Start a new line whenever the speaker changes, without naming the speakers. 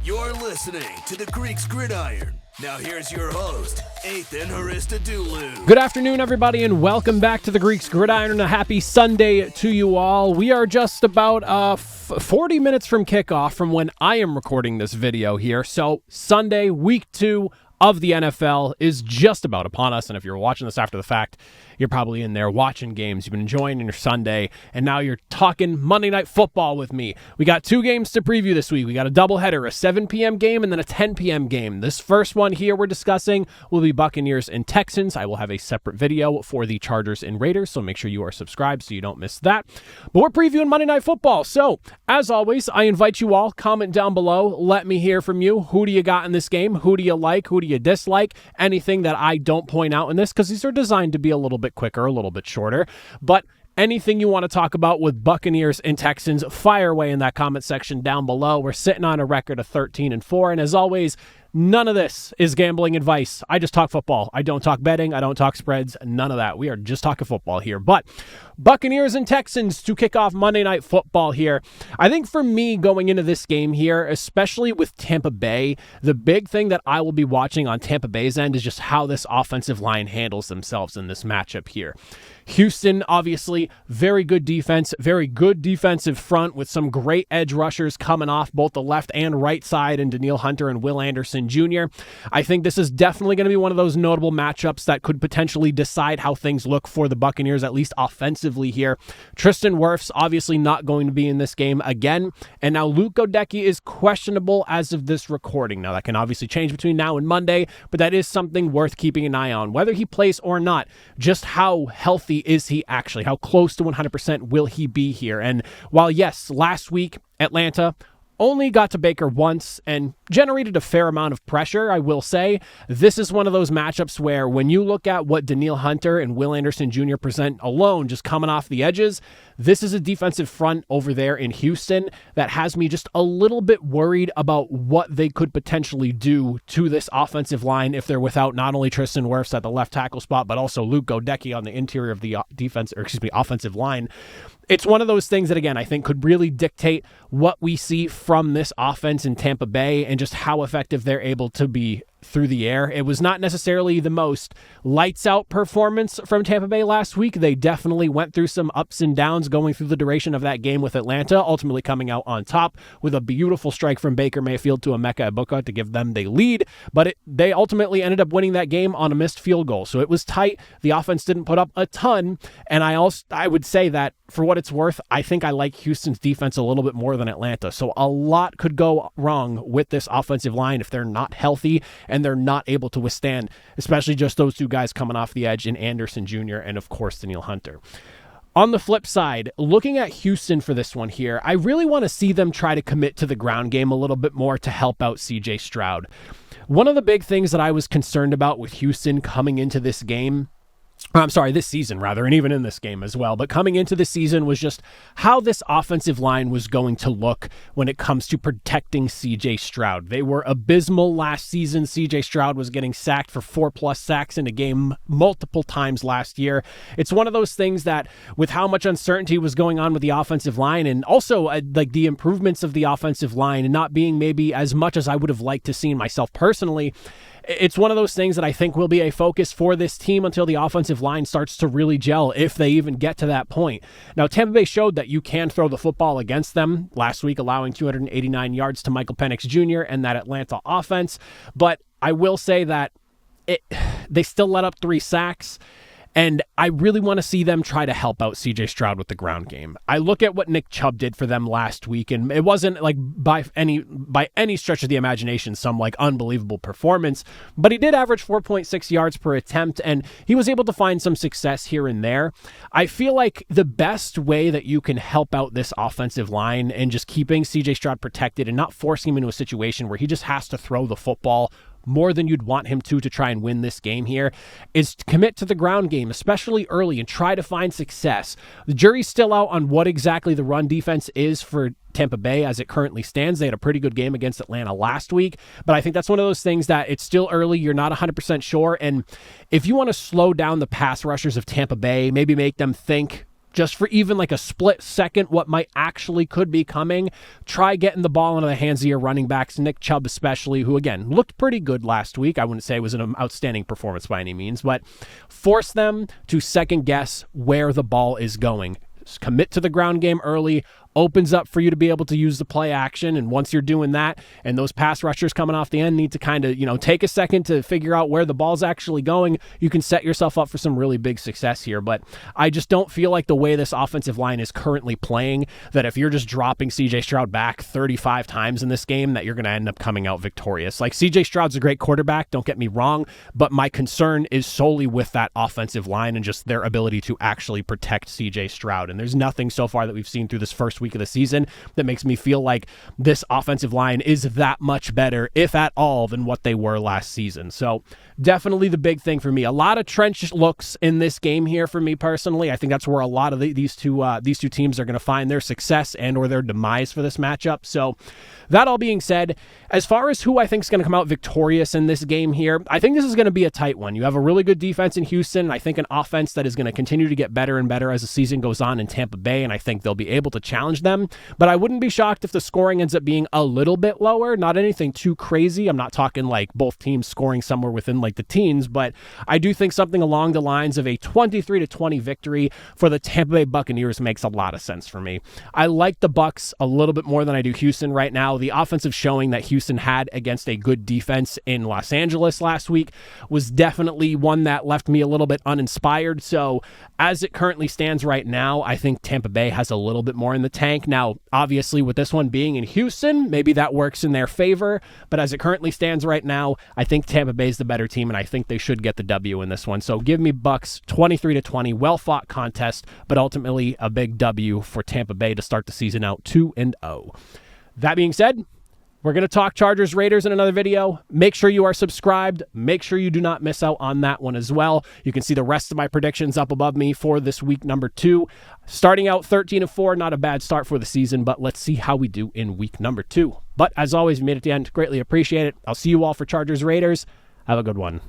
You're listening to the Greeks Gridiron. Now here's your host, Ethan Haristadoulou.
Good afternoon, everybody, and welcome back to the Greeks Gridiron, and a happy Sunday to you all. We are just about 40 minutes from kickoff from when I am recording this video here. So Sunday, week 2 of the NFL is just about upon us, and if you're watching this after the fact, you're probably in there watching games. You've been enjoying your Sunday, and now you're talking Monday Night Football with me. We got 2 games to preview this week. We got a doubleheader, a 7 p.m. game, and then a 10 p.m. game. This first one here we're discussing will be Buccaneers and Texans. I will have a separate video for the Chargers and Raiders, so make sure you are subscribed so you don't miss that. But we're previewing Monday Night Football. So, as always, I invite you all, comment down below. Let me hear from you. Who do you got in this game? Who do you like? Who do you dislike? Anything that I don't point out in this, because these are designed to be a little bit quicker, a little bit shorter. But anything you want to talk about with Buccaneers and Texans, fire away in that comment section down below. We're sitting on a record of 13-4, and as always, none of this is gambling advice. I just talk football. I don't talk betting. I don't talk spreads. None of that. We are just talking football here. But Buccaneers and Texans to kick off Monday Night Football here. I think for me going into this game here, especially with Tampa Bay, the big thing that I will be watching on Tampa Bay's end is just how this offensive line handles themselves in this matchup here. Houston, obviously, very good defense, very good defensive front with some great edge rushers coming off both the left and right side in Danielle Hunter and Will Anderson Jr. I think this is definitely going to be one of those notable matchups that could potentially decide how things look for the Buccaneers, at least offensively here. Tristan Wirfs obviously not going to be in this game again, and now Luke Goedeke is questionable as of this recording. Now, that can obviously change between now and Monday, but that is something worth keeping an eye on. Whether he plays or not, just how healthy is he actually? How close to 100% will he be here? And while, yes, last week, Atlanta only got to Baker once and generated a fair amount of pressure, I will say, this is one of those matchups where when you look at what Danielle Hunter and Will Anderson Jr. present alone, just coming off the edges, this is a defensive front over there in Houston that has me just a little bit worried about what they could potentially do to this offensive line if they're without not only Tristan Wirfs at the left tackle spot, but also Luke Goedeke on the interior of the offensive line. It's one of those things that, again, I think could really dictate what we see from this offense in Tampa Bay and just how effective they're able to be through the air. It was not necessarily the most lights out performance from Tampa Bay last week. They definitely went through some ups and downs going through the duration of that game with Atlanta, ultimately coming out on top with a beautiful strike from Baker Mayfield to Emeka Egbuka to give them the lead. But they ultimately ended up winning that game on a missed field goal. So it was tight. The offense didn't put up a ton. And I would say that for what it's worth, I think I like Houston's defense a little bit more than Atlanta. So a lot could go wrong with this offensive line if they're not healthy and they're not able to withstand, especially just those 2 guys coming off the edge in Anderson Jr. and, of course, Danielle Hunter. On the flip side, looking at Houston for this one here, I really want to see them try to commit to the ground game a little bit more to help out CJ Stroud. One of the big things that I was concerned about with Houston coming into this game, this season rather, and even in this game as well, but coming into the season was just how this offensive line was going to look when it comes to protecting CJ Stroud. They were abysmal last season. CJ Stroud was getting sacked for 4+ sacks in a game multiple times last year. It's one of those things that with how much uncertainty was going on with the offensive line and also like the improvements of the offensive line and not being maybe as much as I would have liked to see myself personally, it's one of those things that I think will be a focus for this team until the offensive line starts to really gel, if they even get to that point. Now, Tampa Bay showed that you can throw the football against them last week, allowing 289 yards to Michael Penix Jr. and that Atlanta offense. But I will say that they still let up 3 sacks. And I really want to see them try to help out CJ Stroud with the ground game. I look at what Nick Chubb did for them last week, and it wasn't like by any stretch of the imagination some like unbelievable performance, but he did average 4.6 yards per attempt, and he was able to find some success here and there. I feel like the best way that you can help out this offensive line and just keeping CJ Stroud protected and not forcing him into a situation where he just has to throw the football more than you'd want him to try and win this game here, is to commit to the ground game, especially early, and try to find success. The jury's still out on what exactly the run defense is for Tampa Bay as it currently stands. They had a pretty good game against Atlanta last week, but I think that's one of those things that it's still early. You're not 100% sure, and if you want to slow down the pass rushers of Tampa Bay, maybe make them think just for even like a split second what might actually could be coming, try getting the ball into the hands of your running backs, Nick Chubb especially, who again looked pretty good last week. I wouldn't say it was an outstanding performance by any means, but force them to second guess where the ball is going. Just commit to the ground game early, opens up for you to be able to use the play action. And once you're doing that and those pass rushers coming off the end need to kind of, take a second to figure out where the ball's actually going, you can set yourself up for some really big success here. But I just don't feel like the way this offensive line is currently playing, that if you're just dropping CJ Stroud back 35 times in this game, that you're going to end up coming out victorious. Like, CJ Stroud's a great quarterback, don't get me wrong, but my concern is solely with that offensive line and just their ability to actually protect CJ Stroud. And there's nothing so far that we've seen through this first week of the season that makes me feel like this offensive line is that much better, if at all, than what they were last season. So definitely the big thing for me. A lot of trench looks in this game here for me personally. I think that's where a lot of these two teams are going to find their success and or their demise for this matchup. So that all being said, as far as who I think is going to come out victorious in this game here, I think this is going to be a tight one. You have a really good defense in Houston, and I think an offense that is going to continue to get better and better as the season goes on in Tampa Bay, and I think they'll be able to challenge them. But I wouldn't be shocked if the scoring ends up being a little bit lower, not anything too crazy. I'm not talking like both teams scoring somewhere within like the teens, but I do think something along the lines of a 23-20 victory for the Tampa Bay Buccaneers makes a lot of sense for me. I like the Bucs a little bit more than I do Houston right now. The offensive showing that Houston had against a good defense in Los Angeles last week was definitely one that left me a little bit uninspired. So as it currently stands right now, I think Tampa Bay has a little bit more in the tank. Now, obviously, with this one being in Houston, maybe that works in their favor. But as it currently stands right now, I think Tampa Bay is the better team, and I think they should get the W in this one. So give me Bucs 23-20, well-fought contest, but ultimately a big W for Tampa Bay to start the season out 2-0. That being said, we're going to talk Chargers Raiders in another video. Make sure you are subscribed. Make sure you do not miss out on that one as well. You can see the rest of my predictions up above me for this week number 2. Starting out 13-4, not a bad start for the season, but let's see how we do in week number 2. But as always, you made it to the end. Greatly appreciate it. I'll see you all for Chargers Raiders. Have a good one.